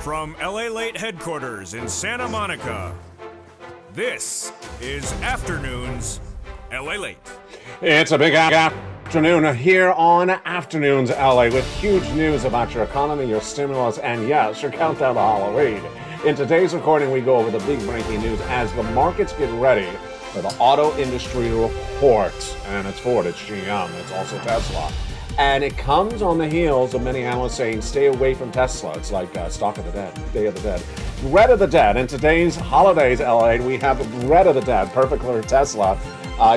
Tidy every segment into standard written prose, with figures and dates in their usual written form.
From LALATE headquarters in Santa Monica, this is Afternoons LALATE. It's a big afternoon here on Afternoons LA with huge news about your economy, your stimulus, and yes, your countdown to Halloween. In today's recording, we go over the big breaking news as the markets get ready for the auto industry report. And it's Ford, it's GM, it's also Tesla. And it comes on the heels of many analysts saying, stay away from Tesla. It's like Stock of the Dead, Day of the Dead. Bread of the Dead. In today's holidays, LA, we have Bread of the Dead, perfect for Tesla.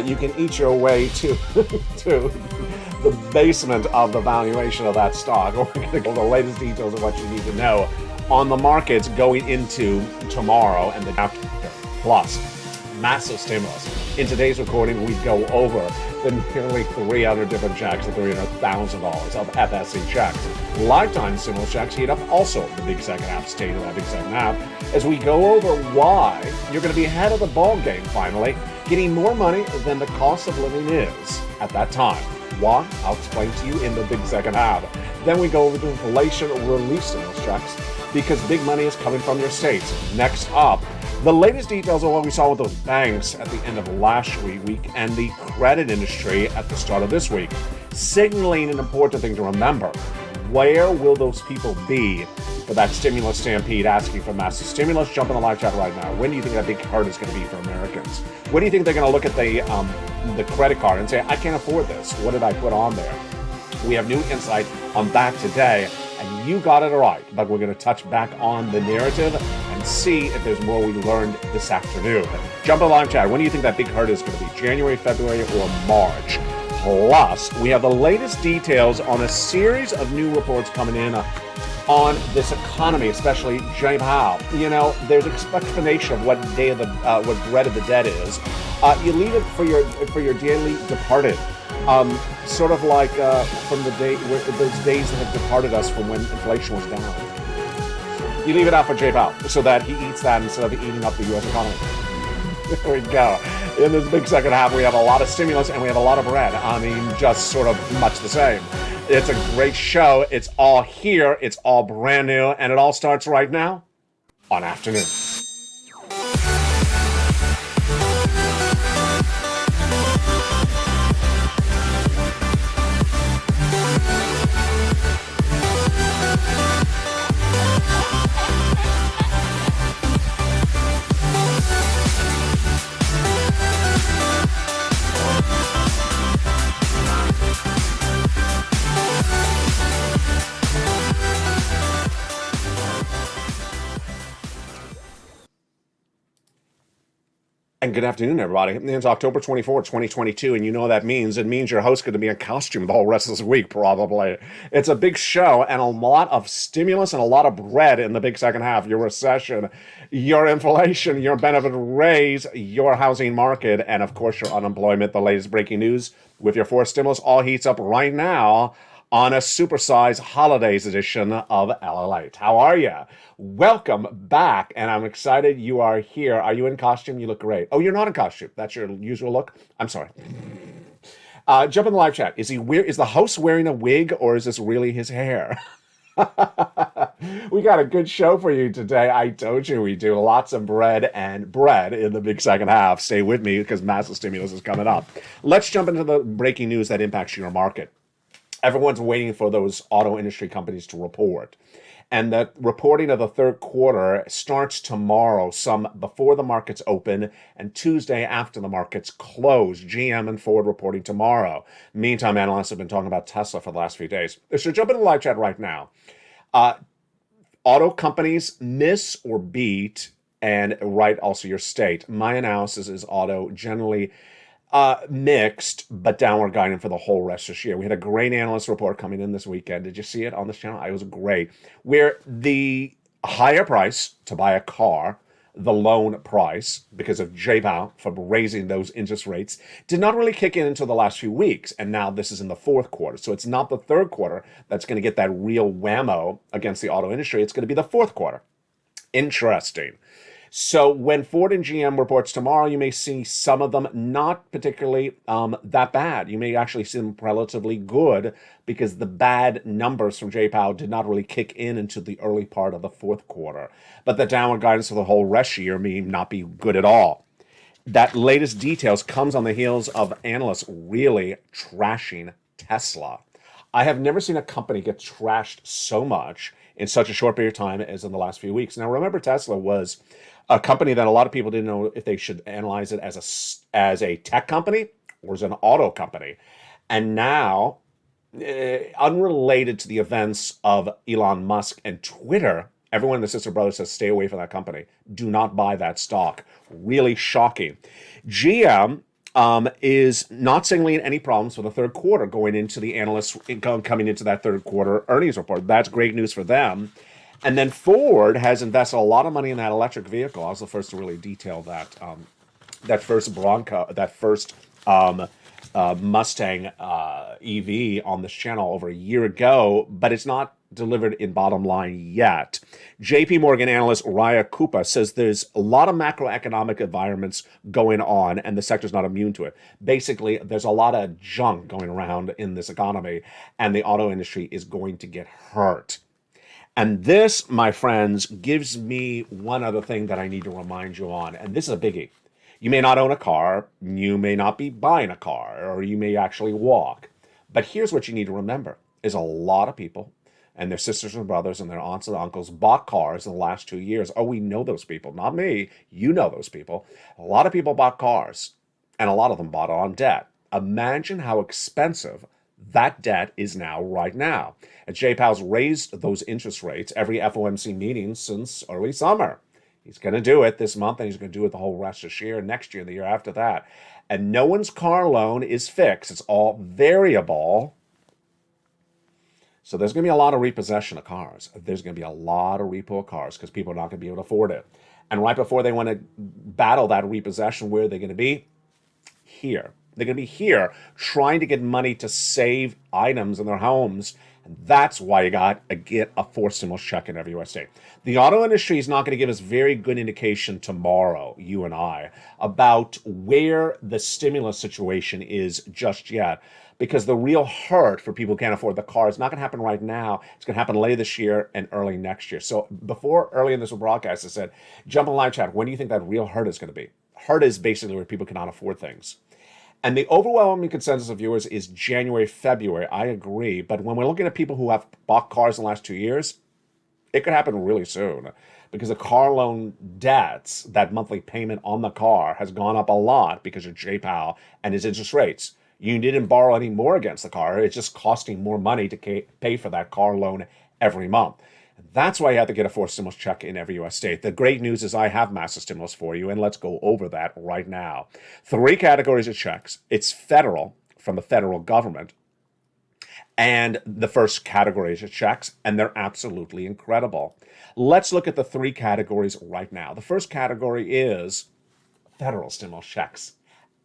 You can eat your way to the basement of the valuation of that stock. We're going to go over the latest details of what you need to know on the markets going into tomorrow and the after. Plus, massive stimulus. In today's recording, we go over the nearly 300 different checks, the $300,000 of FSC checks. Lifetime stimulus checks heat up also the big second half, state of that big second half, as we go over why you're going to be ahead of the ball game finally, getting more money than the cost of living is at that time. Why? I'll explain to you in the big second half. Then we go over the inflation relief stimulus checks because big money is coming from your states. Next up, the latest details of what we saw with those banks at the end of last week and the credit industry at the start of this week, signaling an important thing to remember. Where will those people be for that stimulus stampede asking for massive stimulus? Jump in the live chat right now. When do you think that big hurt is going to be for Americans? When do you think they're going to look at the credit card and say, I can't afford this. What did I put on there? We have new insight on that today, and you got it right. But we're going to touch back on the narrative and see if there's more we learned this afternoon. Jump in the live chat. When do you think that big hurt is going to be? January, February, or March? Plus, we have the latest details on a series of new reports coming in on this economy, especially Jay Powell. You know, there's explanation of what what Bread of the Dead is. You leave it for your dearly departed. Sort of like from the day those days that have departed us from when inflation was down. You leave it out for Jay Powell so that he eats that instead of eating up the U.S. economy. There we go. In this big second half, we have a lot of stimulus and we have a lot of bread. I mean, just sort of much the same. It's a great show. It's all here. It's all brand new. And it all starts right now on Afternoon. And good afternoon, everybody. It's October 24th, 2022, and you know what that means. It means your host's going to be in costume the whole rest of this week, probably. It's a big show and a lot of stimulus and a lot of bread in the big second half. Your recession, your inflation, your benefit raise, your housing market, and, of course, your unemployment. The latest breaking news with your fourth stimulus all heats up right now on a supersized holidays edition of LALATE. How are you? Welcome back, and I'm excited you are here. Are you in costume? You look great. Oh, you're not in costume. That's your usual look? I'm sorry. Jump in the live chat. Is the host wearing a wig, or is this really his hair? We got a good show for you today. I told you we do lots of bread in the big second half. Stay with me because massive stimulus is coming up. Let's jump into the breaking news that impacts your market. Everyone's waiting for those auto industry companies to report. And the reporting of the third quarter starts tomorrow, some before the markets open, and Tuesday after the markets close. GM and Ford reporting tomorrow. Meantime, analysts have been talking about Tesla for the last few days. So jump into the live chat right now. Auto companies miss or beat, and write also your state. My analysis is auto generally mixed, but downward guiding for the whole rest of this year. We had a great analyst report coming in this weekend. Did you see it on this channel? It was great. Where the higher price to buy a car, the loan price, because of Jay Powell for raising those interest rates, did not really kick in until the last few weeks. And now this is in the fourth quarter. So it's not the third quarter that's going to get that real whammo against the auto industry. It's going to be the fourth quarter. Interesting. So when Ford and GM reports tomorrow, you may see some of them not particularly that bad. You may actually see them relatively good because the bad numbers from JPOW did not really kick in into the early part of the fourth quarter. But the downward guidance for the whole rest year may not be good at all. That latest details comes on the heels of analysts really trashing Tesla. I have never seen a company get trashed so much in such a short period of time as in the last few weeks. Now, remember, Tesla was a company that a lot of people didn't know if they should analyze it as a tech company or as an auto company. And now, unrelated to the events of Elon Musk and Twitter, everyone in the Sister Brothers says stay away from that company. Do not buy that stock. Really shocking. GM is not signaling any problems for the third quarter going into the analysts coming into that third quarter earnings report. That's great news for them. And then Ford has invested a lot of money in that electric vehicle. I was the first to really detail that first Mustang EV on this channel over a year ago, but it's not delivered in bottom line yet. JP Morgan analyst Raya Kupa says there's a lot of macroeconomic environments going on and the sector's not immune to it. Basically, there's a lot of junk going around in this economy and the auto industry is going to get hurt. And this, my friends, gives me one other thing that I need to remind you on, and this is a biggie. You may not own a car, you may not be buying a car, or you may actually walk. But here's what you need to remember, is a lot of people and their sisters and brothers and their aunts and uncles bought cars in the last 2 years. Oh, we know those people. Not me. You know those people. A lot of people bought cars, and a lot of them bought it on debt. Imagine how expensive that debt is now right now. And Jay Powell's raised those interest rates every FOMC meeting since early summer. He's going to do it this month, and he's going to do it the whole rest of this year, next year, and the year after that. And no one's car loan is fixed. It's all variable. So there's going to be a lot of repossession of cars. There's going to be a lot of repo of cars because people are not going to be able to afford it. And right before they want to battle that repossession, where are they going to be? Here. They're going to be here trying to get money to save items in their homes. And that's why you got to get a forced stimulus check in every U.S. state. The auto industry is not going to give us very good indication tomorrow, you and I, about where the stimulus situation is just yet. Because the real hurt for people who can't afford the car is not going to happen right now. It's going to happen later this year and early next year. So before early in this broadcast, I said, jump in live chat. When do you think that real hurt is going to be? Hurt is basically where people cannot afford things. And the overwhelming consensus of viewers is January, February. I agree. But when we're looking at people who have bought cars in the last 2 years, it could happen really soon. Because the car loan debts, that monthly payment on the car, has gone up a lot because of Jay Powell and his interest rates. You didn't borrow any more against the car. It's just costing more money to pay for that car loan every month. That's why you have to get a forced stimulus check in every U.S. state. The great news is I have massive stimulus for you, and let's go over that right now. 3 categories of checks. It's federal, from the federal government, and the first category is checks, and they're absolutely incredible. Let's look at the 3 categories right now. The first category is federal stimulus checks,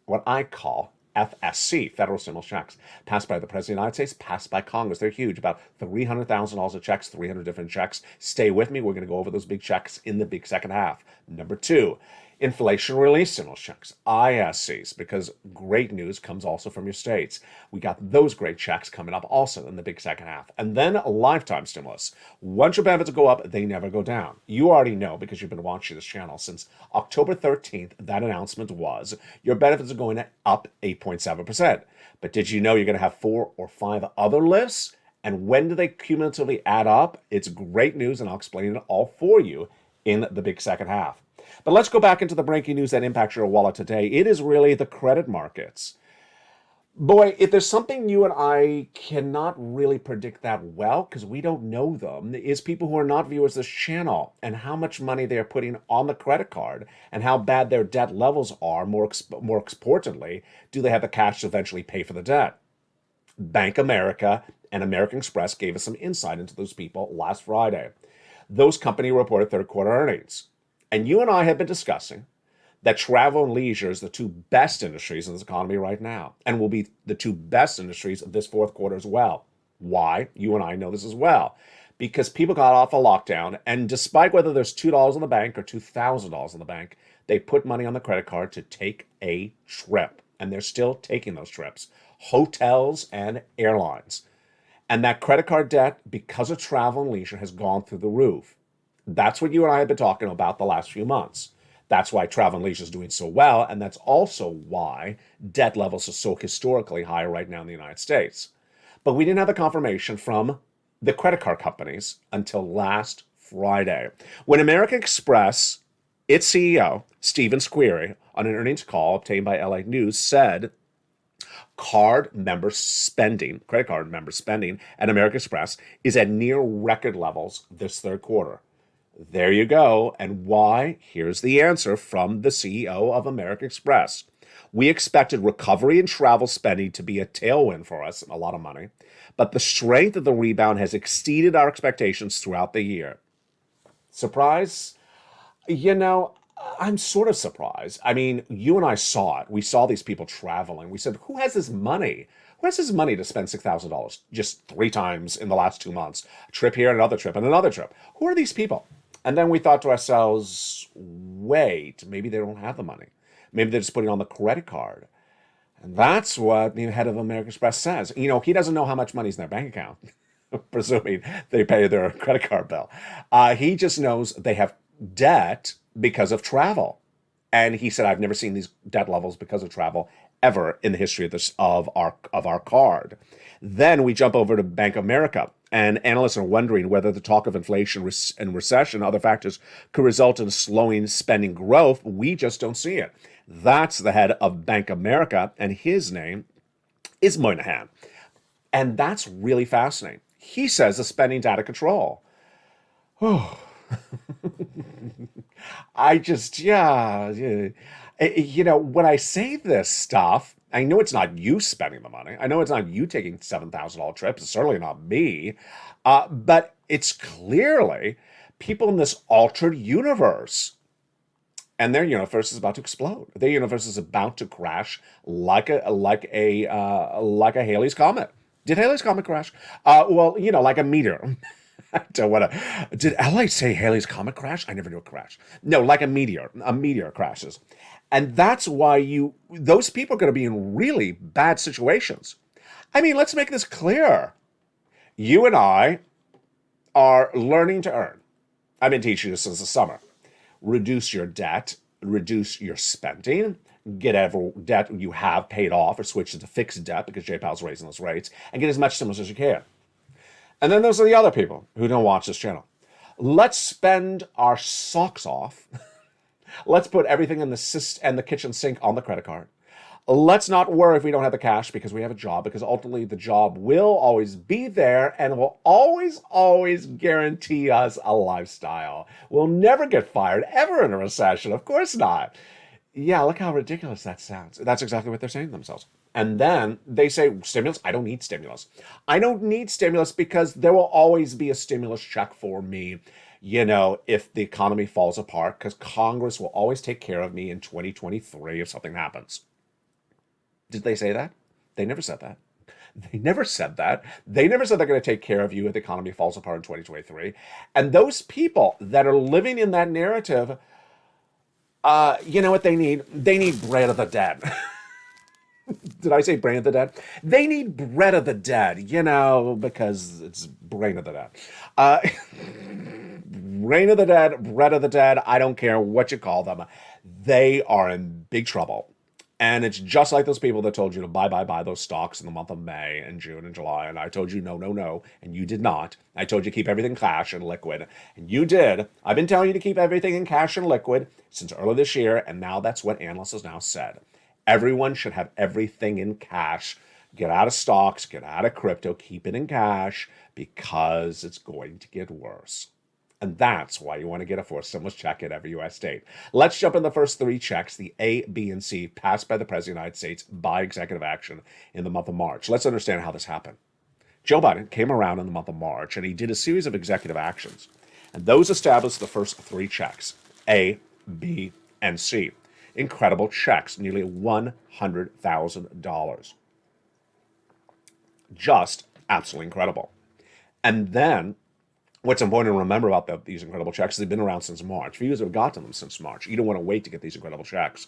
what I call FSC, federal stimulus checks, passed by the President of the United States, passed by Congress. They're huge, about $300,000 of checks, 300 different checks. Stay with me. We're going to go over those big checks in the big second half. Number 2, inflation relief stimulus checks, ISCs, because great news comes also from your states. We got those great checks coming up also in the big second half. And then a lifetime stimulus. Once your benefits go up, they never go down. You already know because you've been watching this channel since October 13th. That announcement was your benefits are going up 8.7%. But did you know you're going to have 4 or 5 other lifts? And when do they cumulatively add up? It's great news, and I'll explain it all for you in the big second half. But let's go back into the breaking news that impacts your wallet today. It is really the credit markets. Boy, if there's something you and I cannot really predict that well, because we don't know them, is people who are not viewers of this channel and how much money they are putting on the credit card and how bad their debt levels are. More importantly, do they have the cash to eventually pay for the debt? Bank America and American Express gave us some insight into those people last Friday. Those companies reported third quarter earnings. And you and I have been discussing that travel and leisure is the 2 best industries in this economy right now and will be the 2 best industries of this fourth quarter as well. Why? You and I know this as well. Because people got off a lockdown, and despite whether there's $2 in the bank or $2,000 in the bank, they put money on the credit card to take a trip. And they're still taking those trips. Hotels and airlines. And that credit card debt, because of travel and leisure, has gone through the roof. That's what you and I have been talking about the last few months. That's why travel and leisure is doing so well, and that's also why debt levels are so historically high right now in the United States. But we didn't have the confirmation from the credit card companies until last Friday, when American Express, its CEO, Stephen Squeri, on an earnings call obtained by LA News, said credit card member spending at American Express is at near record levels this third quarter. There you go. And why? Here's the answer from the CEO of American Express. We expected recovery in travel spending to be a tailwind for us, a lot of money, but the strength of the rebound has exceeded our expectations throughout the year. Surprise? I'm sort of surprised. I mean, you and I saw it. We saw these people traveling. We said, who has this money? Who has this money to spend $6,000 just 3 times in the last 2 months? A trip here, another trip, and another trip. Who are these people? And then we thought to ourselves, wait, maybe they don't have the money. Maybe they're just putting it on the credit card. And that's what the head of American Express says. He doesn't know how much money's in their bank account, presuming they pay their credit card bill. He just knows they have debt because of travel. And he said, I've never seen these debt levels because of travel ever in the history of our card. Then we jump over to Bank of America, and analysts are wondering whether the talk of inflation and recession and other factors could result in slowing spending growth. We just don't see it. That's the head of Bank of America, and his name is Moynihan. And that's really fascinating. He says the spending's out of control. Oh. When I say this stuff, I know it's not you spending the money. I know it's not you taking $7,000 trips. It's certainly not me. But it's clearly people in this altered universe. And their universe is about to explode. Their universe is about to crash like a Halley's Comet. Did Halley's Comet crash? Like a meteor. I don't want to. Did LA say Halley's Comet crash? I never knew it crashed. No, like a meteor. A meteor crashes. And that's why those people are going to be in really bad situations. I mean, let's make this clear. You and I are learning to earn. I've been teaching you this since the summer. Reduce your debt, reduce your spending, get every debt you have paid off or switch it to fixed debt because J-Powell's raising those rates, and get as much stimulus as you can. And then those are the other people who don't watch this channel. Let's spend our socks off. Let's put everything in the kitchen sink on the credit card. Let's not worry if we don't have the cash because we have a job, because ultimately the job will always be there and will always, always guarantee us a lifestyle. We'll never get fired ever in a recession. Of course not. Yeah, look how ridiculous that sounds. That's exactly what they're saying to themselves. And then they say, stimulus? I don't need stimulus. I don't need stimulus because there will always be a stimulus check for me, if the economy falls apart, because Congress will always take care of me in 2023 if something happens. Did they say that? They never said that. They never said that. They never said they're going to take care of you if the economy falls apart in 2023. And those people that are living in that narrative, you know what they need? They need bread of the dead. Did I say brain of the dead? They need bread of the dead, because it's brain of the dead. Brain of the dead, bread of the dead, I don't care what you call them. They are in big trouble. And it's just like those people that told you to buy those stocks in the month of May and June and July. And I told you no, and you did not. I told you keep everything cash and liquid, and you did. I've been telling you to keep everything in cash and liquid since early this year, and now that's what analysts have now said. Everyone should have everything in cash. Get out of stocks, get out of crypto, keep it in cash because it's going to get worse. And that's why you want to get a forced stimulus check at every U.S. state. Let's jump in the first 3 checks, the A, B, and C, passed by the President of the United States by executive action in the month of March. Let's understand how this happened. Joe Biden came around in the month of March, and he did a series of executive actions. And those established the first 3 checks, A, B, and C. Incredible checks, nearly $100,000. Just Absolutely incredible. And then what's important to remember about these incredible checks is they've been around since March. Viewers have gotten them since March. You don't want to wait to get these incredible checks.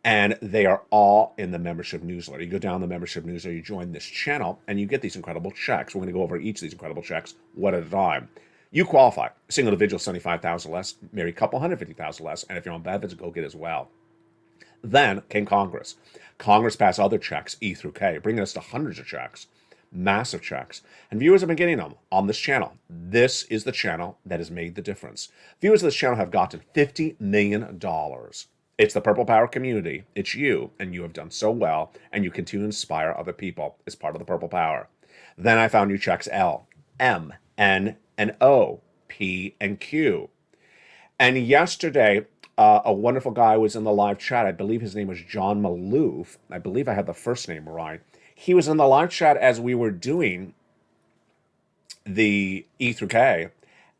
And they are all in the membership newsletter. You go down the membership newsletter, you join this channel, and you get these incredible checks. We're going to go over each of these incredible checks one at a time. You qualify. Single individual, 75,000 less. Married couple, 150,000 less. And if you're on benefits, go get as well. Then came Congress. Congress passed other checks, E through K, bringing us to hundreds of checks, massive checks. And viewers have been getting them on this channel. This is the channel that has made the difference. Viewers of this channel have gotten $50 million. It's the Purple Power community. It's you, and you have done so well, and you continue to inspire other people as part of the Purple Power. Then I found new checks L, M, N, and O, P, and Q. And yesterday, a wonderful guy was in the live chat. I believe his name was John Maloof. I believe I had the first name right. He was in the live chat as we were doing the E through K,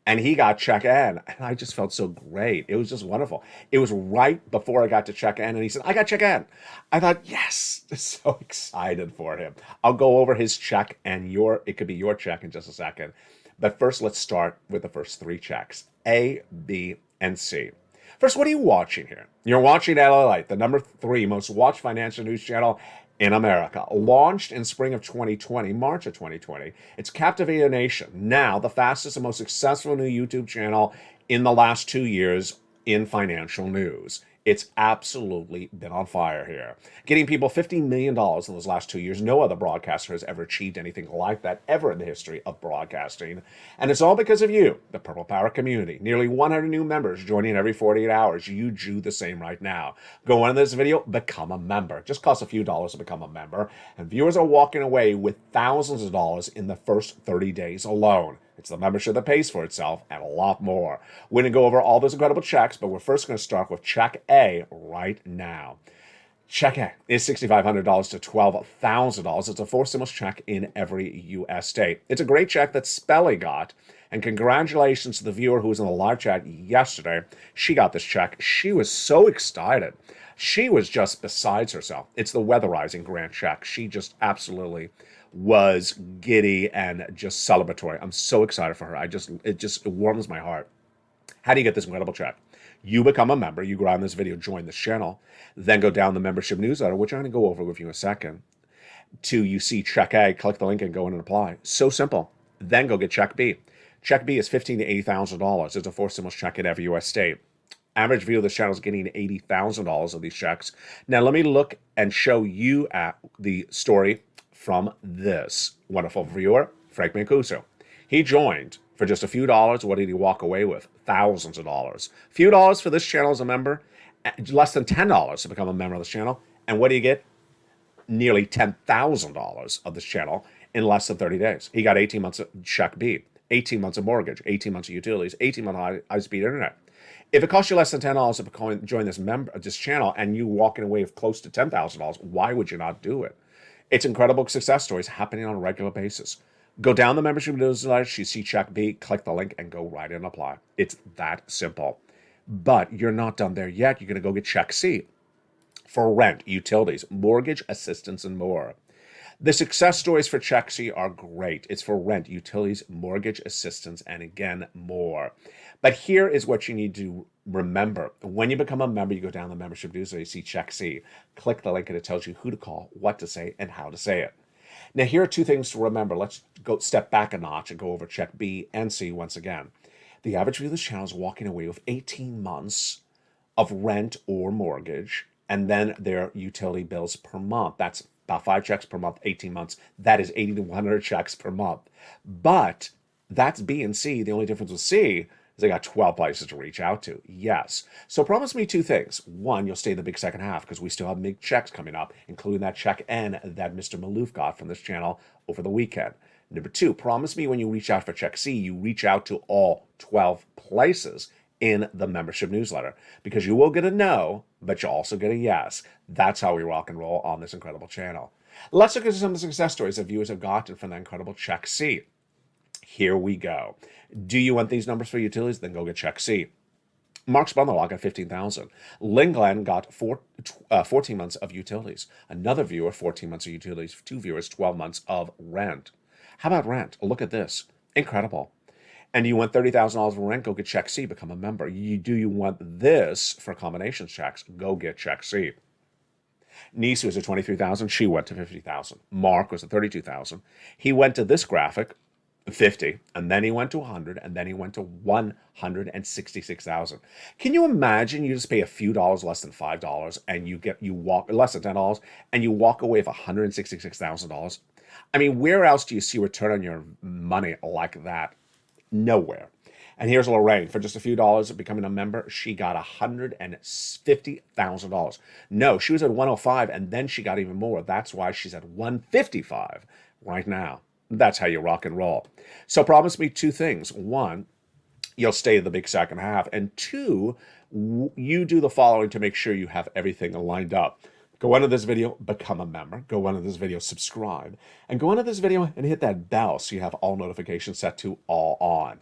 and he got check N, and I just felt so great. It was just wonderful. It was right before I got to check N, and he said, I got check N. I thought, yes, so excited for him. I'll go over his check, and it could be your check in just a second. But first, let's start with the first three checks, A, B, and C. First, what are you watching here? You're watching LALATE, the number 3 most watched financial news channel in America. Launched in spring of 2020, March of 2020. It's captivated a nation. Now, the fastest and most successful new YouTube channel in the last 2 years in financial news. It's absolutely been on fire here. Getting people $50 million in those last 2 years. No other broadcaster has ever achieved anything like that ever in the history of broadcasting. And it's all because of you, the Purple Power community. Nearly 100 new members joining every 48 hours. You do the same right now. Go into this video, become a member. It just costs a few dollars to become a member. And viewers are walking away with thousands of dollars in the first 30 days alone. It's the membership that pays for itself and a lot more. We're going to go over all those incredible checks, but we're first going to start with check A right now. Check A is $6,500 to $12,000. It's the fourth stimulus check in every U.S. state. It's a great check that Spelly got, and congratulations to the viewer who was in the live chat yesterday. She got this check. She was so excited. She was just besides herself. It's the weatherizing grant check. She just absolutely was giddy and just celebratory. I'm so excited for her. It warms my heart. How do you get this incredible check? You become a member. You go on this video, join this channel, then go down the membership newsletter, which I'm going to go over with you in a second, to you see check A, click the link and go in and apply. So simple. Then go get check B. Check B is $15,000 to $80,000. It's a fourth stimulus check in every U.S. state. Average view of this channel is getting $80,000 of these checks. Now let me look and show you at the story from this wonderful viewer, Frank Mancuso. He joined for just a few dollars. What did he walk away with? Thousands of dollars. Few dollars for this channel as a member, less than $10 to become a member of this channel. And what do you get? Nearly $10,000 of this channel in less than 30 days. He got 18 months of check B, 18 months of mortgage, 18 months of utilities, 18 months of high-speed internet. If it costs you less than $10 to join this channel and you walking away with close to $10,000, why would you not do it? It's incredible success stories happening on a regular basis. Go down the membership newsletter, you see check B, click the link, and go right in and apply. It's that simple. But you're not done there yet. You're going to go get check C for rent, utilities, mortgage assistance, and more. The success stories for check C are great. It's for rent, utilities, mortgage assistance, and again, more. But here is what you need to remember. When you become a member, you go down the membership newsletter, you see check C. Click the link and it tells you who to call, what to say, and how to say it. Now, here are two things to remember. Let's go step back a notch and go over check B and C once again. The average viewer of this channel is walking away with 18 months of rent or mortgage, and then their utility bills per month. That's about 5 checks per month, 18 months. That is 80 to 100 checks per month. But that's B and C. The only difference with C is they got 12 places to reach out to. Yes. So promise me two things. One, you'll stay in the big second half because we still have big checks coming up, including that check N that Mr. Maloof got from this channel over the weekend. Number two, promise me when you reach out for check C, you reach out to all 12 places in the membership newsletter, because you will get a no, but you'll also get a yes. That's how we rock and roll on this incredible channel. Let's look at some of the success stories that viewers have gotten from the incredible check C. Here we go. Do you want these numbers for utilities? Then go get check C. Mark Spunderlock got 15,000. Lynn Glenn got 14 months of utilities. Another viewer, 14 months of utilities. 2 viewers, 12 months of rent. How about rent? Look at this. Incredible. And you want $30,000 for rent? Go get Check C, become a member. You want this for combination checks? Go get Check C. Niece was at 23,000. She went to 50,000. Mark was at 32,000. He went to this graphic, 50, and then he went to 100, and then he went to 166,000. Can you imagine you just pay a few dollars less than $5 and you walk less than $10 and you walk away with $166,000? I mean, where else do you see return on your money like that? Nowhere. And here's Lorraine. For just a few dollars of becoming a member, she got $150,000. No, she was at 105, and then she got even more. That's why she's at 155 right now. That's how you rock and roll. So promise me two things. One, you'll stay the big second half. And two, you do the following to make sure you have everything lined up. Go under this video, become a member. Go under this video, subscribe. And go under this video and hit that bell so you have all notifications set to all on.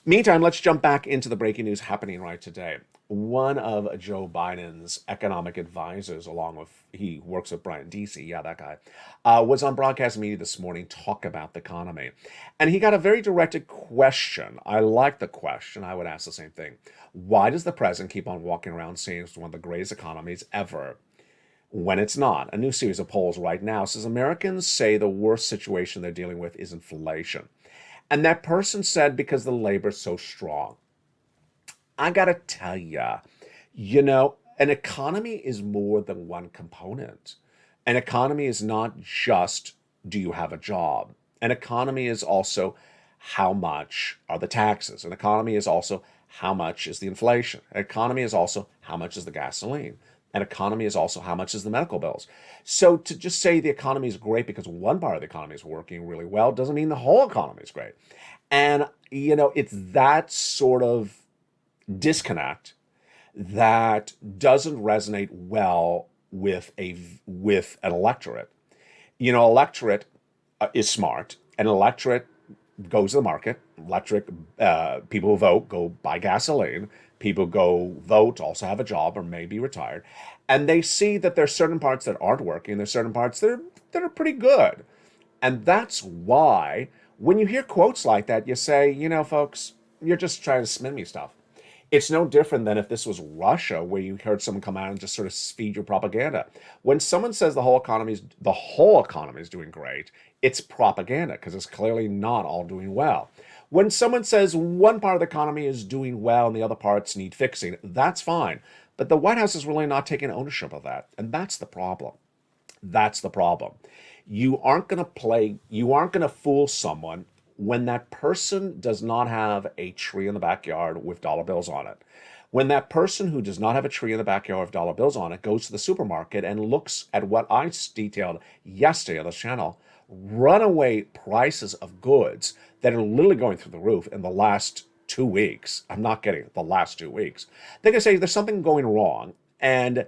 Meantime, let's jump back into the breaking news happening right today. One of Joe Biden's economic advisors, along with, he works with Brian Deese, yeah, that guy, was on broadcast media this morning, talk about the economy. And he got a very directed question. I like the question. I would ask the same thing. Why does the president keep on walking around saying it's one of the greatest economies ever, when it's not? A new series of polls right now says Americans say the worst situation they're dealing with is inflation. And that person said because the labor's so strong. I gotta tell ya, an economy is more than one component. An economy is not just, do you have a job? An economy is also, how much are the taxes? An economy is also, how much is the inflation? An economy is also, how much is the gasoline? An economy is also, how much is the medical bills? So to just say the economy is great because one part of the economy is working really well doesn't mean the whole economy is great. And, it's that sort of disconnect that doesn't resonate well with an electorate. Electorate is smart. An electorate goes to the market. People who vote go buy gasoline. People go vote, also have a job or may be retired. And they see that there's certain parts that aren't working. There's certain parts that are pretty good. And that's why when you hear quotes like that, you say, folks, you're just trying to spin me stuff. It's no different than if this was Russia, where you heard someone come out and just sort of feed your propaganda. When someone says the whole economy is doing great, it's propaganda because it's clearly not all doing well. When someone says one part of the economy is doing well and the other parts need fixing, that's fine. But the White House is really not taking ownership of that. And that's the problem. That's the problem. You aren't going to fool someone when that person does not have a tree in the backyard with dollar bills on it. When that person who does not have a tree in the backyard with dollar bills on it goes to the supermarket and looks at what I detailed yesterday on this channel, runaway prices of goods that are literally going through the roof in the last 2 weeks. I'm not kidding, the last 2 weeks. They can say there's something going wrong, and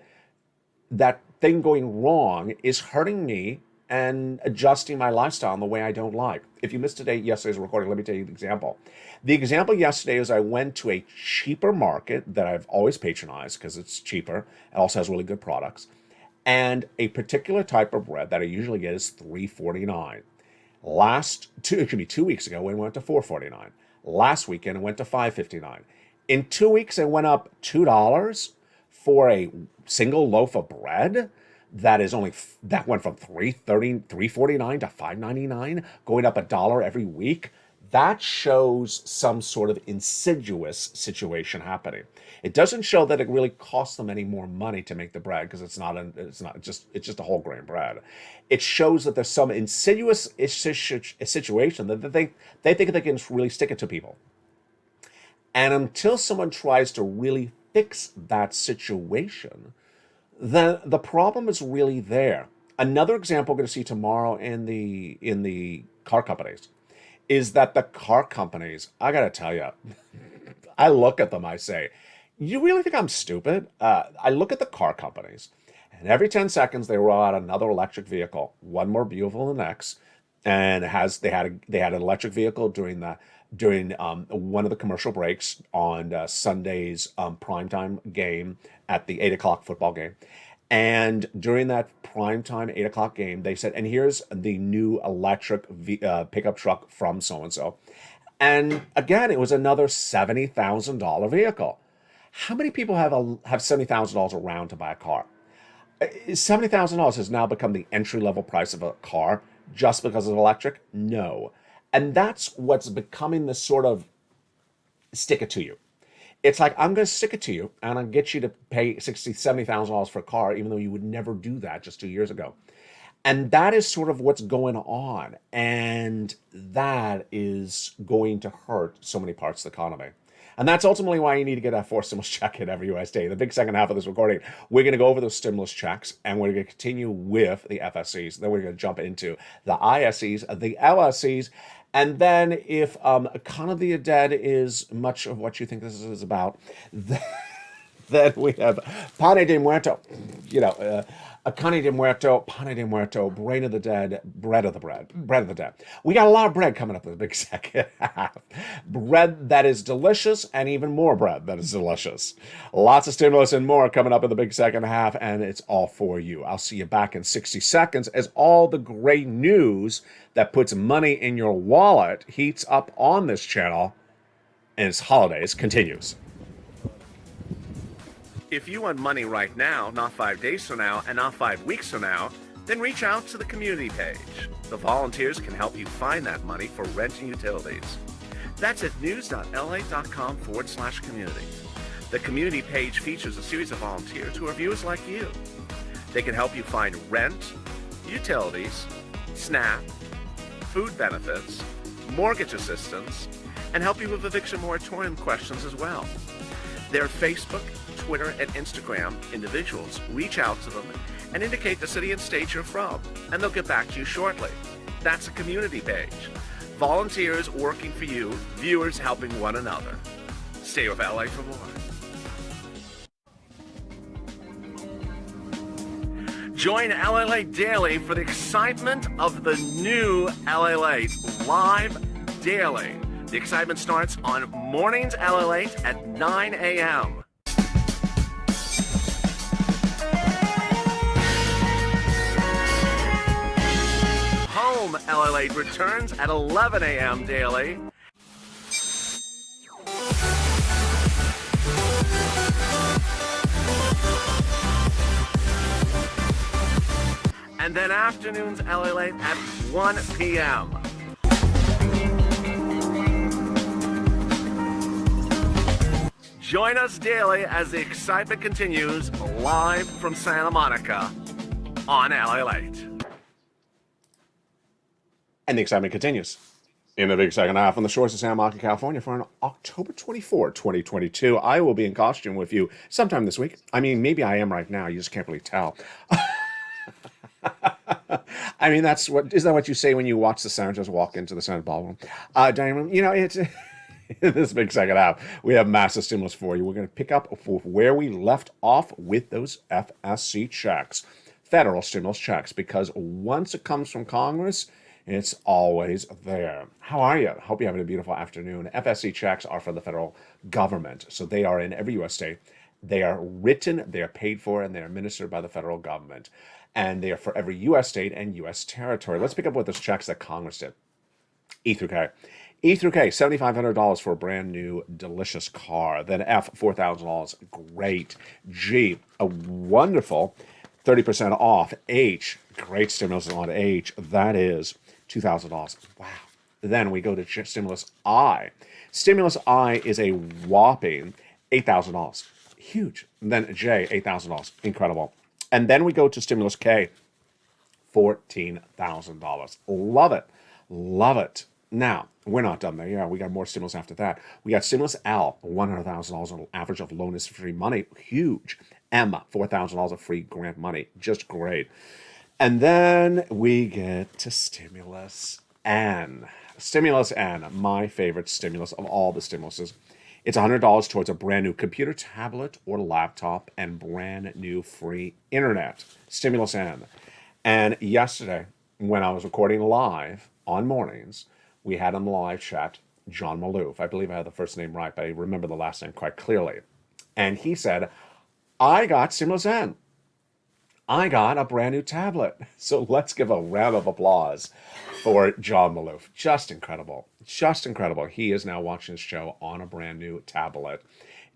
that thing going wrong is hurting me and adjusting my lifestyle in the way I don't like. If you missed yesterday's recording, let me tell you the example. The example yesterday is I went to a cheaper market that I've always patronized because it's cheaper and also has really good products. And a particular type of bread that I usually get is $3.49. 2 weeks ago, it went to $4.49. Last weekend, it went to $5.59. In 2 weeks, it went up $2 for a single loaf of bread that went from $3.49 to $5.99, going up $1 every week. That shows some sort of insidious situation happening. It doesn't show that it really costs them any more money to make the bread because it's just a whole grain bread. It shows that there's some insidious situation that they think they can really stick it to people. And until someone tries to really fix that situation, then the problem is really there. Another example we're going to see tomorrow in the car companies is that the car companies, I got to tell you, I look at them, I say, you really think I'm stupid? I look at the car companies, and every 10 seconds they roll out another electric vehicle, one more beautiful than the next. And they had an electric vehicle during one of the commercial breaks on Sunday's primetime game at the 8 o'clock football game. And during that prime time 8 o'clock game, they said, and here's the new electric pickup truck from so and so. And again, it was another $70,000 vehicle. How many people have $70,000 around to buy a car? $70,000 has now become the entry level price of a car just because of electric? No. And that's what's becoming the sort of stick it to you. It's like, I'm going to stick it to you and I'll get you to pay $60,000, $70,000 for a car, even though you would never do that just 2 years ago. And that is sort of what's going on. And that is going to hurt so many parts of the economy. And that's ultimately why you need to get that forced stimulus check in every USD. The big second half of this recording, we're going to go over those stimulus checks and we're going to continue with the FSCs. Then we're going to jump into the ISEs, the LSCs. And then if economy of dead is much of what you think this is about, then we have Pane de Muerto, Cane de Muerto, Pane de Muerto, brain of the dead, bread of the dead. We got a lot of bread coming up in the big second half. Bread that is delicious and even more bread that is delicious. Lots of stimulus and more coming up in the big second half, and it's all for you. I'll see you back in 60 seconds as all the great news that puts money in your wallet heats up on this channel and its holidays continues. If you want money right now, not 5 days from now, and not 5 weeks from now, then reach out to the community page. The volunteers can help you find that money for rent and utilities. That's at news.lalate.com/community. The community page features a series of volunteers who are viewers like you. They can help you find rent, utilities, SNAP, food benefits, mortgage assistance, and help you with eviction moratorium questions as well. Their Facebook, Twitter, and Instagram individuals reach out to them and indicate the city and state you're from, and they'll get back to you shortly. That's a community page. Volunteers working for you, viewers helping one another. Stay with LA for more. Join LALATE Daily for the excitement of the new LALATE live daily. The excitement starts on mornings LALATE at 9 a.m. Home LALATE returns at 11 a.m. daily. And then afternoons LALATE at 1 p.m. Join us daily as the excitement continues live from Santa Monica on LALATE. And the excitement continues in the big second half on the shores of Santa Monica, California for an October 24, 2022. I will be in costume with you sometime this week. I mean, maybe I am right now. You just can't really tell. I mean, isn't that what you say when you watch the Senators walk into the Senate ballroom? Dining room, it's... In this big second half, we have massive stimulus for you. We're going to pick up where we left off with those FSC checks, federal stimulus checks, because once it comes from Congress, it's always there. How are you? Hope you're having a beautiful afternoon. FSC checks are for the federal government, so they are in every U.S. state. They are written, they are paid for, and they are administered by the federal government. And they are for every U.S. state and U.S. territory. Let's pick up with those checks that Congress did. E through K. E through K, $7,500 for a brand new, delicious car. Then F, $4,000. Great. G, a wonderful 30% off. H, great stimulus on H. That is $2,000. Wow. Then we go to stimulus I. Stimulus I is a whopping $8,000. Huge. And then J, $8,000. Incredible. And then we go to stimulus K, $14,000. Love it. Love it. Now, we're not done there. Yeah, we got more stimulus after that. We got stimulus L, $100,000 on average of loan is free money. Huge. M, $4,000 of free grant money. Just great. And then we get to stimulus N. Stimulus N, my favorite stimulus of all the stimuluses. It's $100 towards a brand new computer, tablet, or laptop and brand new free internet. Stimulus N. And yesterday, when I was recording live on mornings, we had on the live chat John Maloof. I believe I had the first name right, but I remember the last name quite clearly. And he said, I got stimulus N. I got a brand new tablet. So let's give a round of applause for John Maloof. Just incredible. Just incredible. He is now watching this show on a brand new tablet.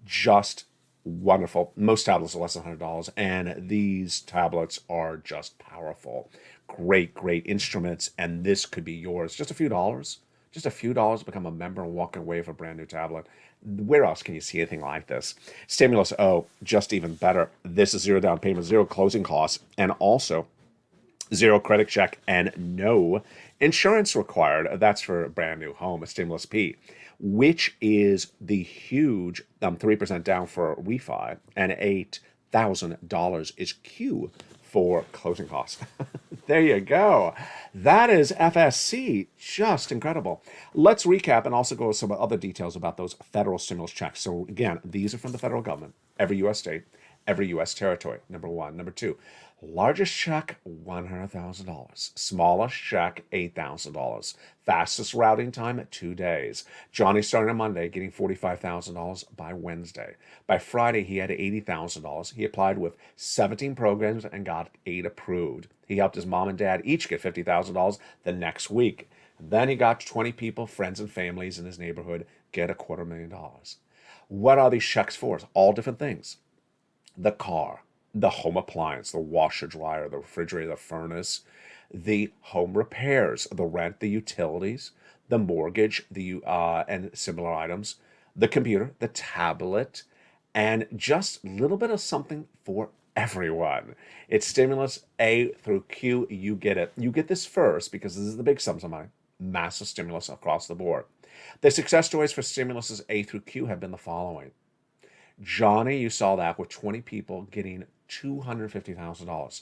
Just wonderful. Most tablets are less than $100, and these tablets are just powerful. Great, great instruments, and this could be yours. Just a few dollars. Just a few dollars to become a member and walk away with a brand new tablet. Where else can you see anything like this? Stimulus, oh, just even better. This is zero down payment, zero closing costs, and also zero credit check and no insurance required. That's for a brand new home, a Stimulus P, which is the huge 3% down for refi and $8,000 is Q for closing costs. There you go. That is FSC. Just incredible. Let's recap and also go with some other details about those federal stimulus checks. So again, these are from the federal government, every U.S. state, every U.S. territory, number one. Number two, largest check, $100,000. Smallest check, $8,000. Fastest routing time, 2 days. Johnny started on Monday, getting $45,000 by Wednesday. By Friday, he had $80,000. He applied with 17 programs and got 8 approved. He helped his mom and dad each get $50,000 the next week. Then he got 20 people, friends and families in his neighborhood, get $250,000. What are these checks for? All different things. The car, the home appliance, the washer, dryer, the refrigerator, the furnace, the home repairs, the rent, the utilities, the mortgage, and similar items, the computer, the tablet, and just a little bit of something for everyone. It's stimulus A through Q. You get it. You get this first because this is the big sums of money. Massive stimulus across the board. The success stories for stimuluses A through Q have been the following. Johnny, you saw that with 20 people getting $250,000.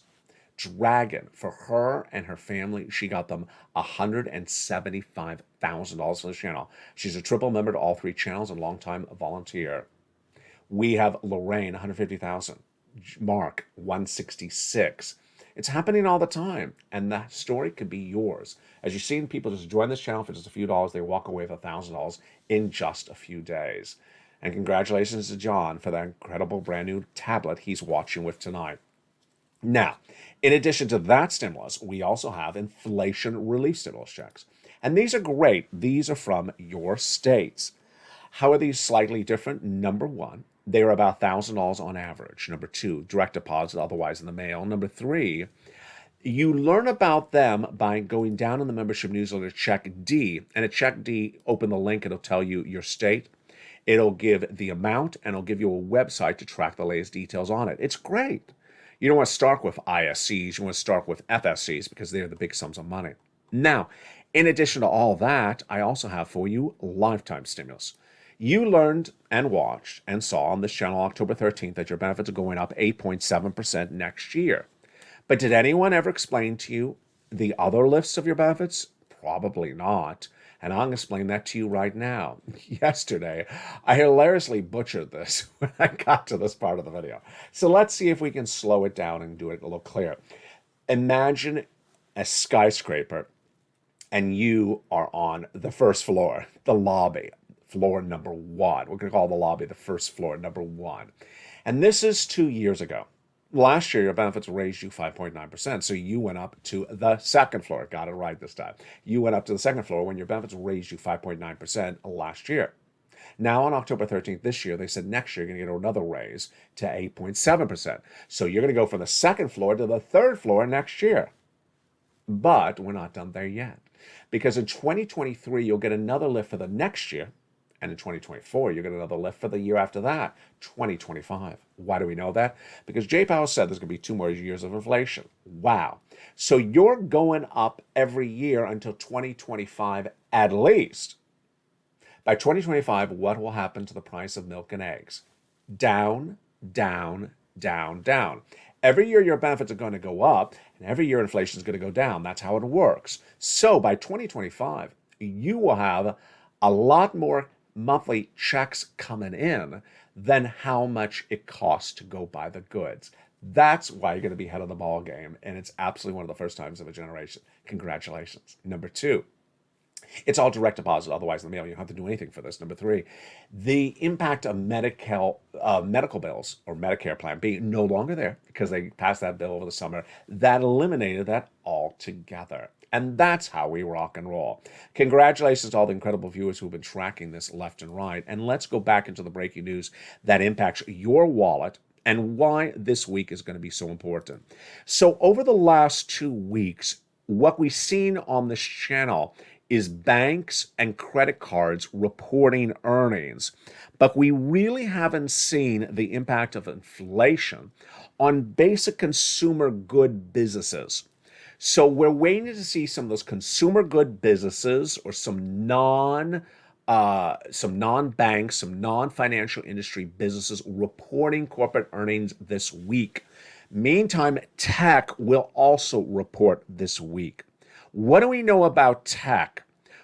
Dragon, for her and her family, she got them $175,000 for the channel. She's a triple member to all 3 channels and longtime volunteer. We have Lorraine, $150,000. Mark, $166,000. It's happening all the time, and the story could be yours. As you've seen, people just join this channel for just a few dollars. They walk away with $1,000 in just a few days. And congratulations to John for that incredible brand new tablet he's watching with tonight. Now, in addition to that stimulus, we also have inflation relief stimulus checks. And these are great. These are from your states. How are these slightly different? Number one, they are about $1,000 on average. Number two, direct deposit, otherwise in the mail. Number three, you learn about them by going down in the membership newsletter, Check D. And at Check D, open the link. It'll tell you your state. It'll give the amount, and it'll give you a website to track the latest details on it. It's great. You don't want to start with ISCs. You want to start with FSCs because they're the big sums of money. Now, in addition to all that, I also have for you lifetime stimulus. You learned and watched and saw on this channel October 13th that your benefits are going up 8.7% next year. But did anyone ever explain to you the other lifts of your benefits? Probably not. And I'm going to explain that to you right now. Yesterday, I hilariously butchered this when I got to this part of the video. So let's see if we can slow it down and do it a little clearer. Imagine a skyscraper, and you are on the first floor, the lobby, floor number 1. We're going to call the lobby the first floor, number 1. And this is 2 years ago. Last year, your benefits raised you 5.9%, so you went up to the second floor. Got it right this time. You went up to the second floor when your benefits raised you 5.9% last year. Now, on October 13th this year, they said next year you're going to get another raise to 8.7%. So you're going to go from the second floor to the third floor next year. But we're not done there yet. Because in 2023, you'll get another lift for the next year. And in 2024, you'll get another lift for the year after that, 2025. Why do we know that? Because Jay Powell said there's going to be 2 more years of inflation. Wow. So you're going up every year until 2025 at least. By 2025, what will happen to the price of milk and eggs? Down, down, down, down. Every year your benefits are going to go up, and every year inflation is going to go down. That's how it works. So by 2025, you will have a lot more monthly checks coming in than how much it costs to go buy the goods. That's why you're going to be head of the ball game, and it's absolutely one of the first times of a generation. Congratulations. Number 2, It's all direct deposit. Otherwise, in the mail, you don't have to do anything for this. Number three, the impact of medical bills or Medicare Plan B no longer there because they passed that bill over the summer. That eliminated that altogether. And that's how we rock and roll. Congratulations to all the incredible viewers who've been tracking this left and right. And let's go back into the breaking news that impacts your wallet and why this week is going to be so important. So over the last 2 weeks, what we've seen on this channel is banks and credit cards reporting earnings. But we really haven't seen the impact of inflation on basic consumer good businesses. So we're waiting to see some of those consumer good businesses or some non-banks, some non-financial industry businesses reporting corporate earnings this week. Meantime, tech will also report this week. What do we know about tech?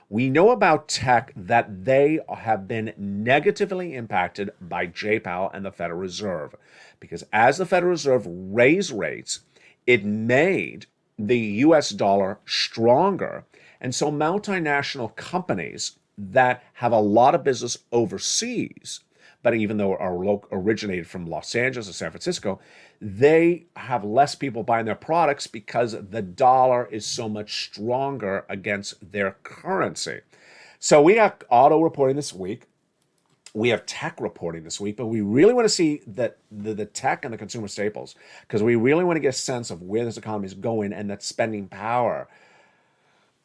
We know about tech that they have been negatively impacted by Jay Powell and the Federal Reserve. Because as the Federal Reserve raised rates, it made the US dollar stronger. And so multinational companies that have a lot of business overseas, but even though are originated from Los Angeles or San Francisco, they have less people buying their products because the dollar is so much stronger against their currency. So we have auto reporting this week. We have tech reporting this week, but we really want to see that the tech and the consumer staples, because we really want to get a sense of where this economy is going and that spending power.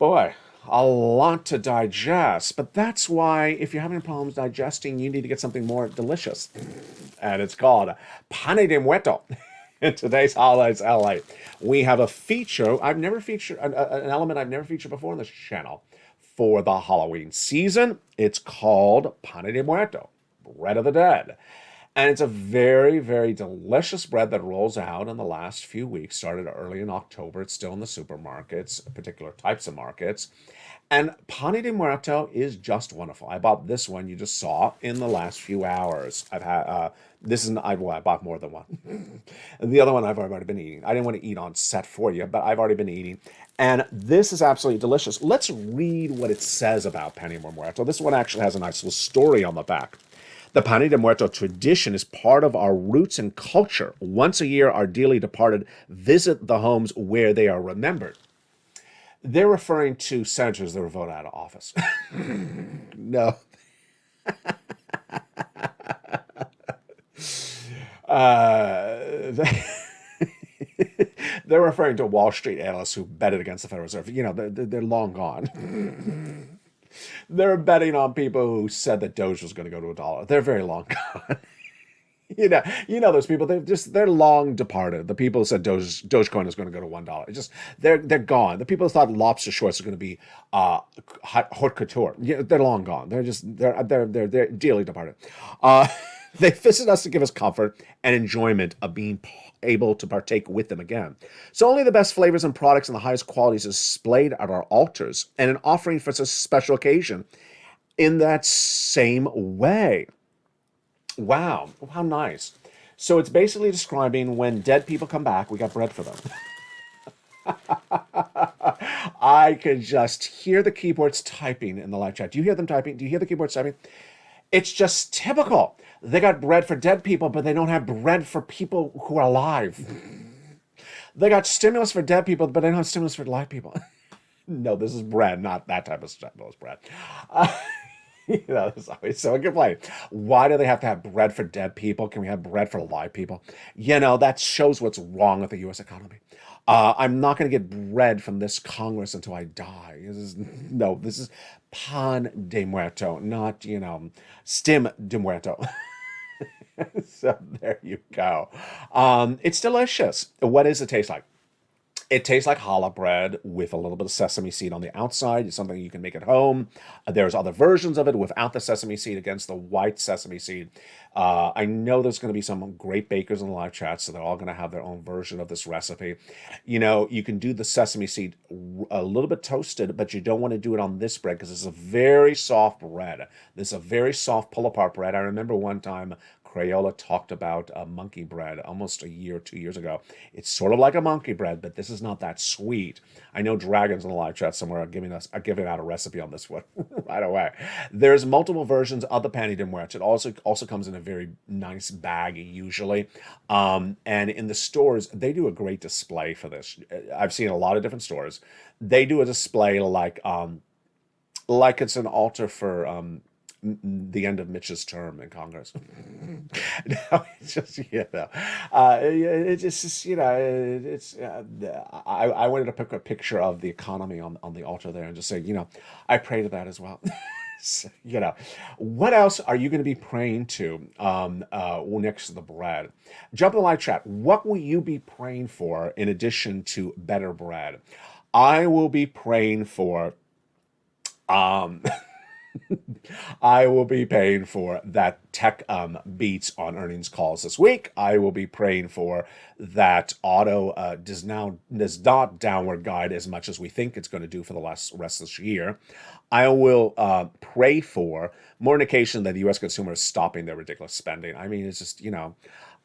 Boy, a lot to digest, but that's why if you're having problems digesting, you need to get something more delicious. And it's called Pane de Muerto. In today's Highlights LA, we have a feature I've never featured, an element I've never featured before on this channel for the Halloween season. It's called Pane de Muerto, bread of the dead. And it's a very, very delicious bread that rolls out in the last few weeks, started early in October. It's still in the supermarkets, particular types of markets. And Pane de Muerto is just wonderful. I bought this one you just saw in the last few hours. I've had, I bought more than one. And the other one I've already been eating. I didn't want to eat on set for you, but I've already been eating. And this is absolutely delicious. Let's read what it says about Pane de Muerto. This one actually has a nice little story on the back. The Pane de Muerto tradition is part of our roots and culture. Once a year, our dearly departed visit the homes where they are remembered. They're referring to senators that were voted out of office. No. They're referring to Wall Street analysts who betted against the Federal Reserve. You know, they're long gone. They're betting on people who said that Doge was going to go to $1. They're very long gone. You know those people. They're long departed. The people who said Dogecoin is going to go to $1. They're gone. The people who thought lobster shorts are going to be haute couture. Yeah, they're long gone. They're dearly departed. They visit us to give us comfort and enjoyment of being able to partake with them again. So only the best flavors and products and the highest qualities is displayed at our altars and an offering for such a special occasion in that same way. Wow, how nice. So it's basically describing when dead people come back, we got bread for them. I could just hear the keyboards typing in the live chat. Do you hear them typing? Do you hear the keyboards typing? It's just typical. They got bread for dead people, but they don't have bread for people who are alive. They got stimulus for dead people, but they don't have stimulus for live people. No, this is bread, not that type of stimulus bread. There's always someone complain. Why do they have to have bread for dead people? Can we have bread for live people? That shows what's wrong with the U.S. economy. I'm not going to get bread from this Congress until I die. This is pan de muerto, not, stim de muerto. So there you go. It's delicious. What does it taste like? It tastes like challah bread with a little bit of sesame seed on the outside. It's something you can make at home. There's other versions of it without the sesame seed against the white sesame seed. I know there's going to be some great bakers in the live chat, so they're all going to have their own version of this recipe. You can do the sesame seed a little bit toasted, but you don't want to do it on this bread because it's a very soft bread. This is a very soft pull-apart bread. I remember one time Crayola talked about monkey bread almost a year, 2 years ago. It's sort of like a monkey bread, but this is not that sweet. I know Dragons in the live chat somewhere are giving out a recipe on this one right away. There's multiple versions of the panty dimwits. It also comes in a very nice bag usually, and in the stores they do a great display for this. I've seen a lot of different stores. They do a display like it's an altar for the end of Mitch's term in Congress. No, it's just it's just it's. I wanted to pick a picture of the economy on the altar there and just say, I pray to that as well. So, what else are you going to be praying to next to the bread? Jump in the live chat. What will you be praying for in addition to better bread? I will be praying for um I will be praying for that tech beats on earnings calls this week. I will be praying for that auto does not downward guide as much as we think it's going to do for the rest of this year. I will pray for more indication that the U.S. consumer is stopping their ridiculous spending. I mean, it's just,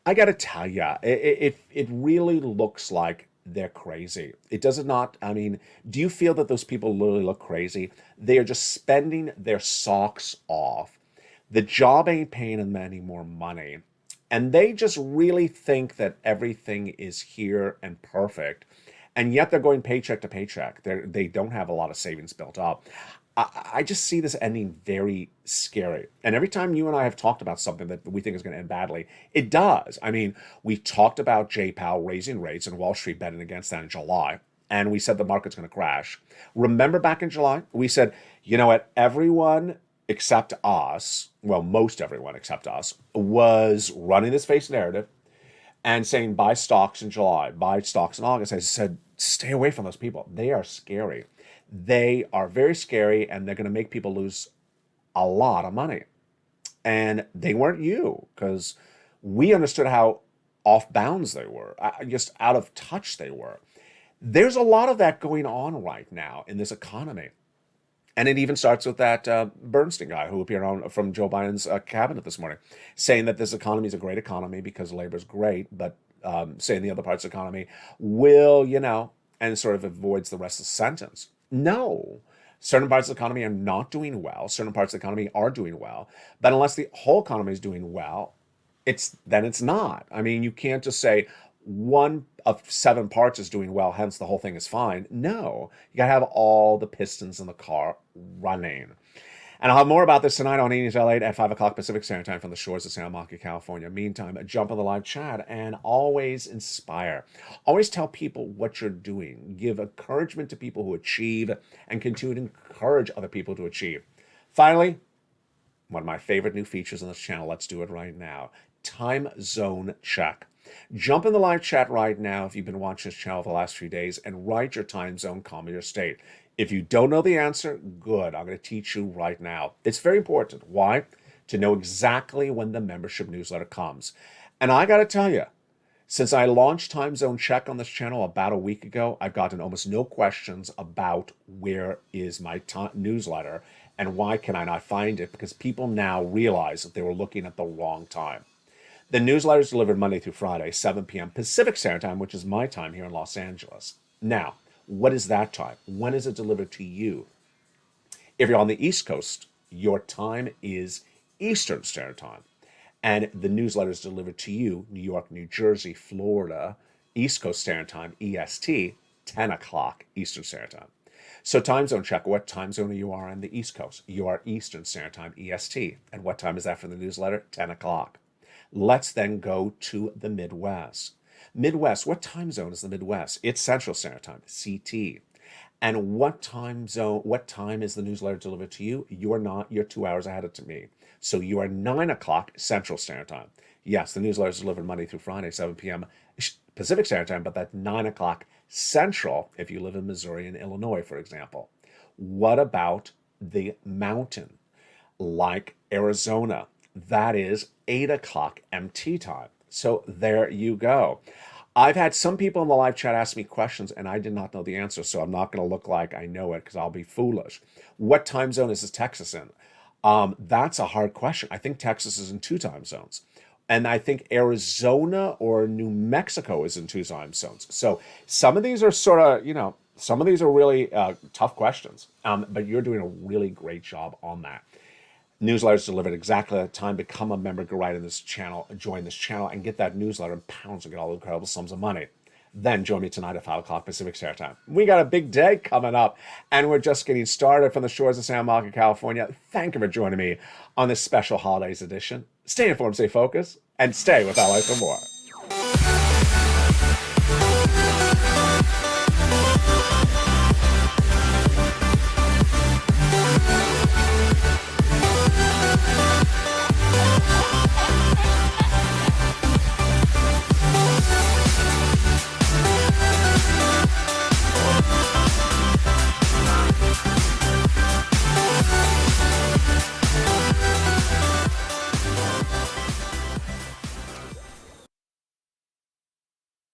I got to tell you, it really looks like they're crazy. It does not, I mean, do you feel that those people literally look crazy? They are just spending their socks off. The job ain't paying them any more money. And they just really think that everything is here and perfect. And yet they're going paycheck to paycheck. They don't have a lot of savings built up. I just see this ending very scary. And every time you and I have talked about something that we think is going to end badly, it does. I mean, we talked about Jay Powell raising rates and Wall Street betting against that in July. And we said the market's going to crash. Remember back in July, we said, you know what, everyone except us, well, most everyone except us, was running this face narrative and saying buy stocks in July, buy stocks in August. I said, stay away from those people. They are scary. They are very scary, and they're going to make people lose a lot of money. And they weren't you, because we understood how off bounds they were, just out of touch they were. There's a lot of that going on right now in this economy. And it even starts with that Bernstein guy who appeared on from Joe Biden's cabinet this morning, saying that this economy is a great economy because labor is great, but saying the other parts of the economy will, and sort of avoids the rest of the sentence. No, certain parts of the economy are not doing well. Certain parts of the economy are doing well. But unless the whole economy is doing well, it's not. I mean, you can't just say one of 7 parts is doing well, hence the whole thing is fine. No, you got to have all the pistons in the car running. And I'll have more about this tonight on LALATE at 5 o'clock Pacific Standard Time from the shores of Santa Monica, California. Meantime, jump on the live chat and always inspire. Always tell people what you're doing. Give encouragement to people who achieve and continue to encourage other people to achieve. Finally, one of my favorite new features on this channel. Let's do it right now. Time zone check. Jump in the live chat right now if you've been watching this channel for the last few days and write your time zone, comma, your state. If you don't know the answer, good. I'm going to teach you right now. It's very important. Why? To know exactly when the membership newsletter comes. And I got to tell you, since I launched Time Zone Check on this channel about a week ago, I've gotten almost no questions about where is my newsletter and why can I not find it, because people now realize that they were looking at the wrong time. The newsletter is delivered Monday through Friday, 7 p.m. Pacific Standard Time, which is my time here in Los Angeles. Now, what is that time? When is it delivered to you? If you're on the East Coast, your time is Eastern Standard Time. And the newsletter is delivered to you, New York, New Jersey, Florida, East Coast Standard Time, EST, 10 o'clock Eastern Standard Time. So time zone check. What time zone you are on the East Coast? You are Eastern Standard Time, EST. And what time is that for the newsletter? 10 o'clock. Let's then go to the Midwest. Midwest, what time zone is the Midwest? It's Central Standard Time, CT. And what time is the newsletter delivered to you? You're 2 hours ahead of me. So you are 9 o'clock Central Standard Time. Yes, the newsletter is delivered Monday through Friday, 7 p.m. Pacific Standard Time, but that's 9 o'clock Central if you live in Missouri and Illinois, for example. What about the mountain, like Arizona? That is 8 o'clock MT time. So there you go. I've had some people in the live chat ask me questions, and I did not know the answer, so I'm not going to look like I know it because I'll be foolish. What time zone is Texas in? That's a hard question. I think Texas is in 2 time zones. And I think Arizona or New Mexico is in two time zones. So some of these are sort of, some of these are really tough questions. But you're doing a really great job on that. Newsletters delivered exactly at time. Become a member, go right in this channel, join this channel, and get that newsletter in pounds and get all the incredible sums of money. Then join me tonight at 5 o'clock Pacific Standard Time. We got a big day coming up, and we're just getting started from the shores of Santa Monica, California. Thank you for joining me on this special holidays edition. Stay informed, stay focused, and stay with LA for more.